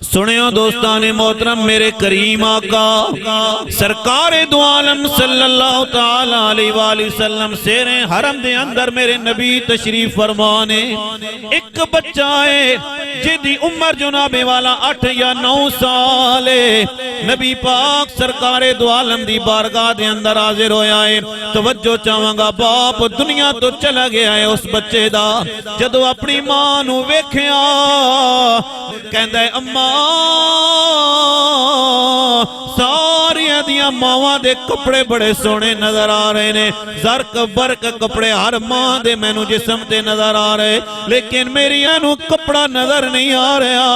सुनियो दोस्तान मोहतरम, मेरे करीम आका सरकार दो आलम सल्लल्लाहु तआला अलैहि वसल्लम शेरे हरम दे अंदर मेरे नबी तशरीफ फरमाने। एक बच्चा है जिदी उम्र जुनाबे वाला 8 या 9 साल है। नबी पाक सरकार दो आलम दी बारगाह दे अंदर हाजिर होया है। तवज्जो चाहांगा, बाप दुनिया तो चला गया है। उस बच्चे दा जदों अपनी मां नू वेखिया कहंदा है, अम्मा सारिया दिया मावां दे कपड़े बड़े सोहने नजर आ रहे ने। जरक बरक कपड़े हर मां दे मैनू जिस्म ते नजर आ रहे, लेकिन मेरिया नू कपड़ा नजर नहीं आ रहा।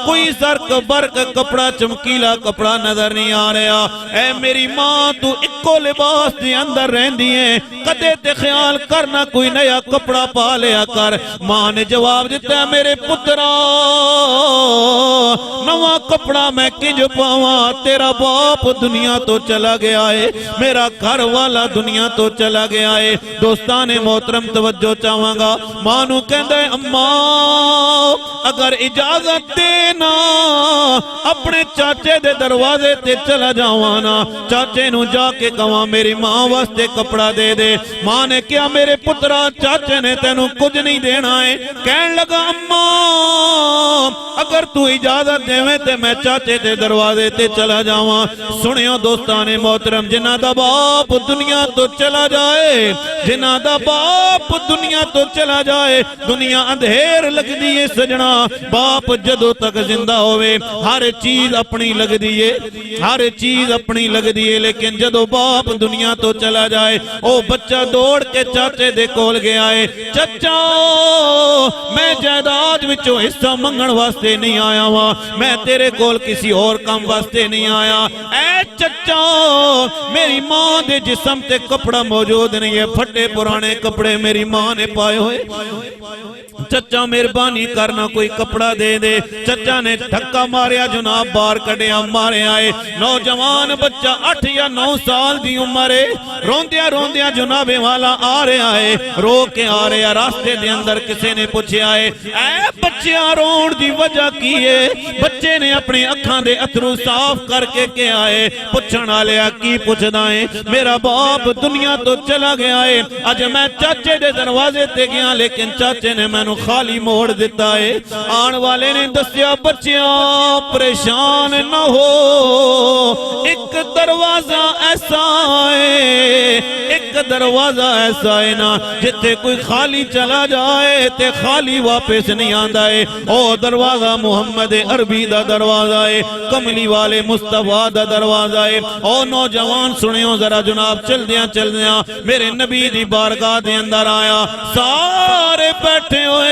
कोई जरक बरक कपड़ा चमकीला कपड़ा नजर नहीं आ रहा। ऐ मेरी मां, तू इको लिबास दे अंदर रहंदी है, कदे ते ख्याल करना कोई नया कपड़ा पा लिया कर। मां ने जवाब दिता, मेरे पुत्रा नवा कपड़ा मैं किंज पावा? तेरा बाप दुनिया तो चला गया है, मेरा घर वाला दुनिया तो चला गया है। दोस्ताने मोहतरम तवज्जो चाहांगा, मां नू कहंदा है, अम्मा अगर इजाजत देना अपने चाचे दे दरवाजे ते चला जावा ना, चाचे नू जाके कहां मेरी मां वास्ते कपड़ा दे दे। मां ने कहा, मेरे पुत्रा चाचे ने तेनू कुछ नहीं देना है। कहन लगा, अम्मा अगर तू इजाजत देवे ते मैं चाचे दे दरवाजे ते चला जावा। सुनियो दोस्ताने मोहतरम, जिन्हां दा बाप दुनिया तो चला जाए, जिन्हां दा बाप दुनिया तो चला जाए, दुनिया अंधेर लगदी है सजना। बाप जदों तक जिंदा होवे हर चीज अपनी लगदी है, हर चीज अपनी लगदी है, लेकिन जदों बाप दुनिया तो चला जाए, ओ बच्चा दौड़ के चाचे दे कोल गया है। चाचा मैं जायदाद विचों हिस्सा मंगण वास्ते नहीं आया वा, मैं तेरे कोल किसी और काम वास्ते नहीं आया। ऐ चचा मेरी मां दे जिस्म ते कपड़ा मौजूद नहीं है, फटे पुराने कपड़े मेरी मां ने पाए हुए। चचा मेहरबानी करना कोई कपड़ा दे दे। चचा ने धक्का मारिया, जनाब बाहर कढ़िया, मारे आए। नौजवान बच्चा 8 या 9 साल दी उम्र है, रोंदिया रोंदिया जनाबे वाला आ रहा है, रो के आ रहा। रास्ते दे अंदर किसी ने पूछा है, ऐ बच्चिया रोण दी वजह की है? बच्चे ने अपनी अखां दे अथरू साफ करके कहा है। पुछण वालिया की पुछदा है? मेरा बाप दुनिया तो चला गया है, अज मैं चाचे दे दरवाजे ते गया, लेकिन चाचे ने मैनू खाली मोड़ दिता है। आने वाले ने दसिया, बच्चिया परेशान न हो, एक दरवाजा ऐसा है, एक दरवाजा ऐसा है ना जिथे कोई खाली चला जाए ते खाली वापस नहीं आंदा है। ओ दरवाजा मुहम्मद अरबी दा दरवाजा है, कमली वाले मुस्तफा दा दरवाजा है। ओ नौजवान सुनियो जरा जनाब, चलदियां चलदियां मेरे नबी दी बारगाह दे अंदर आया। सारे बैठे हुए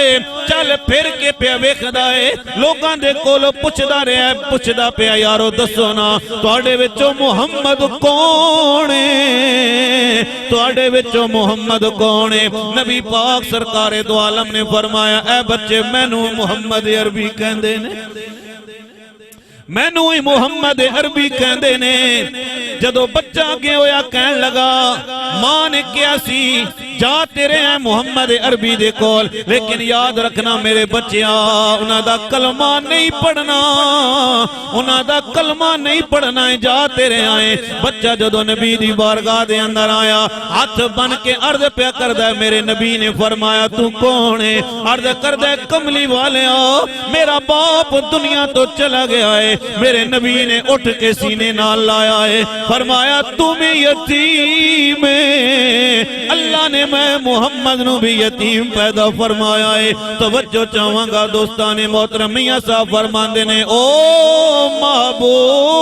चल फिर के पे वेखदा है, लोगां दे कोलों पुछदा रहा, पुछदा पिया, यारो दसो ना तुहाडे विचों मुहम्मद कौन है? तुहाडे विचों मुहम्मद कौन है? नबी पाक सरकार दो आलम ने फरमाया, ऐ बच्चे मैनू मुहम्मद अरबी कहंदे ने, मैनू ही मुहम्मद अरबी कहंदे ने। जदों बच्चा अगे होया कहन लगा, मां ने कहा सी जा तेरे है मुहम्मद अरबी दे कोल, लेकिन याद रखना मेरे बच्चिया उन्हां दा कलमा नहीं पढ़ना, उन्हां दा कलमा नहीं पढ़ना है, जा तेरे आए। बच्चा जदों नबी दी बारगाह दे अंदर आया, हाथ बन के अर्ज पे करदा है। मेरे नबी ने फरमाया, तू कौन है? अर्ज करदा है, कमली वालिया मेरा बाप दुनिया तो चला गया है। मेरे नबी ने उठ के सीने नाल लाया है, फरमाया तू भी यतीम है, अल्लाह ने मैं मुहम्मद नू भी यतीम पैदा फरमाया है। तवज्जो चाहांगा दोस्ताने मोहतरम, मियां साहब फरमांदे ने, ओ महबूबे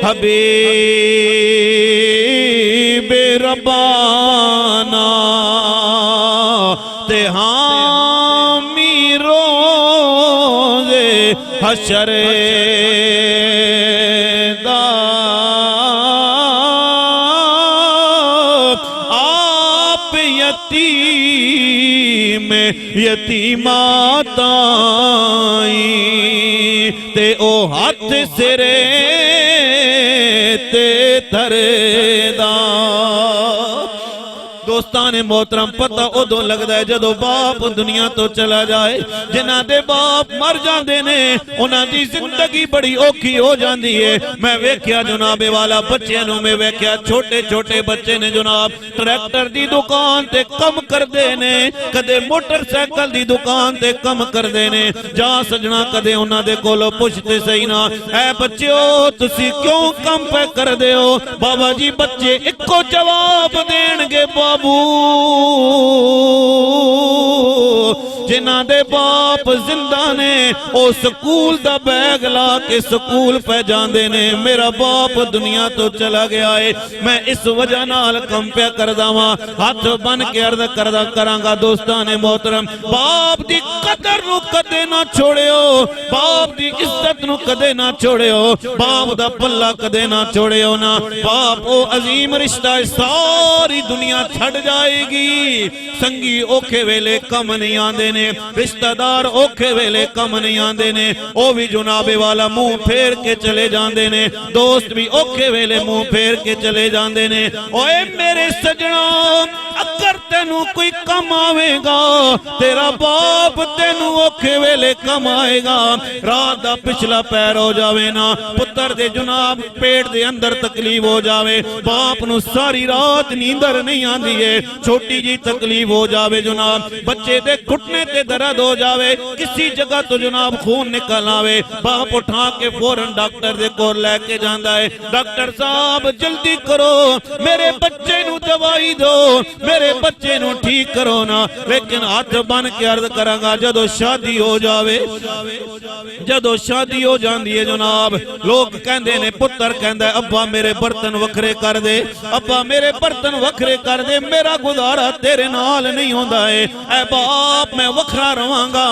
हबीबे रब्बाना ते हामी रोज़े हशरे दा आप यतीम यतीमा ताई ते ओ हाथ सिरे ते धरेदा। दोस्तां ने मोहतरम पता उदों लगदा है जदों बाप दुनिया तो चला जाए। जिन्हां दे बाप मर जांदे ने उन्हां दी जिंदगी बड़ी औखी हो जांदी है। मैं वेख्या जनाबे वाला बच्चों नूं मैं वेख्या छोटे छोटे बच्चे ने जनाब ट्रैक्टर दी दुकान ते कम करदे ने, कदे मोटरसाइकिल दी दुकान ते कम करदे ने। जा सजना कदे उन्हां दे कोलों पुछते सही ना, ऐ बच्चो तुसी क्यों कम पे करदे हो? बाबा जी बच्चे इक्को जवाब देणगे, बाबू जिन्हां दे बाप जिंदा ने ओ स्कूल दा बैग ला के स्कूल पे जांदे ने। मेरा बाप दुनिया तो चला गया है, मैं इस वजह नाल कम पे करदा वां। हाथ बन के अर्ज करदा करांगा दोस्तां ने मोहतरम, बाप दी कदर नूं कदे ना छोड़ियो, बाप दी इज्जत नूं कदे ना छोड़ियो, बाप दा पल्ला कदे ना छोड़ियो ना। बाप ओ अजीम रिश्ता है, सारी दुनिया छड़ जाएगी। संगी औखे वेले कम नहीं आंदे ने, रिश्तेदार औखे वेले कम नहीं आंदे ने, ओ भी जनाबे वाला मुंह फेर के चले जांदे ने। दोस्त भी औखे वेले मुंह फेर के चले जांदे ने। ओए मेरे सजना अगर तेनू कोई कम आवेगा, तेरा बाप तेनू औखे वेले कम आएगा। रात दा पिछला पैर हो जावे ना, पुत्र दे जनाब पेट दे अंदर तकलीफ हो जावे, बाप नू सारी रात नींदर नहीं आंदी है। छोटी जी तकलीफ हो जावे जनाब, बच्चे दे घुटने ते दर्द हो जावे, किसी जगह तो जनाब खून निकल आवे, बाप उठा के फौरन डॉक्टर दे कोल लेके जांदा है। डॉक्टर साहब जल्दी करो, मेरे बच्चे नू दवाई दो, मेरे बच्चे नू ठीक करो ना। लेकिन हाथ बन के अर्ज करांगा, जदों शादी हो जावे, जदों शादी हो जांदी है जनाब, लोग कहंदे ने, पुत्र कहंदा है अब्बा मेरे बर्तन वखरे कर दे, अब्बा मेरे बर्तन वखरे कर दे, मेरा गुजारा तेरे नाल नहीं होंदा है, ऐ बाप मैं वखरा रवांगा।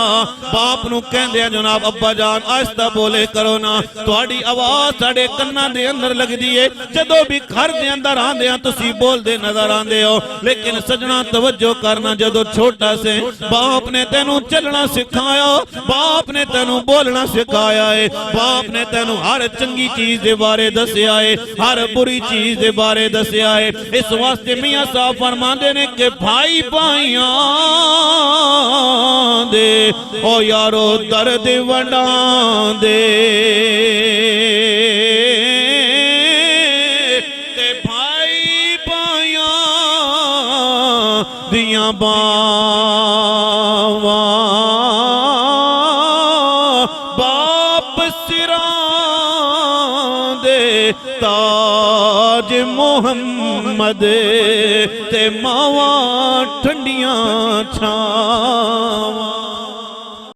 बाप नू कहंदे जनाब अब्बा जान आहिस्ता बोले करो ना, तुहाडी आवाज साडे कन्नां दे अंदर लगदी है, जदों भी घर दे अंदर आंदे आ तुसी बोलदे नजर आंदे हो। लेकिन सजना तवज्जो करना, जदों छोटा से बाप ने तेनू चलना सिखाया, बाप ने तेनू बोलना सिखाया है, बाप ने तेनू हर चंगी चीज दे बारे दसिया है, हर बुरी चीज दे बारे दसिया है। इस वास्ते मियां साहब फरमांदे ने कि भाई भाइयां दे ओ यारो दर्द वंडांदे, ते भाई भाइयां दियां बावां बाप सिरां दे ताज मोहम्मद, ते मावां ठंडियां छां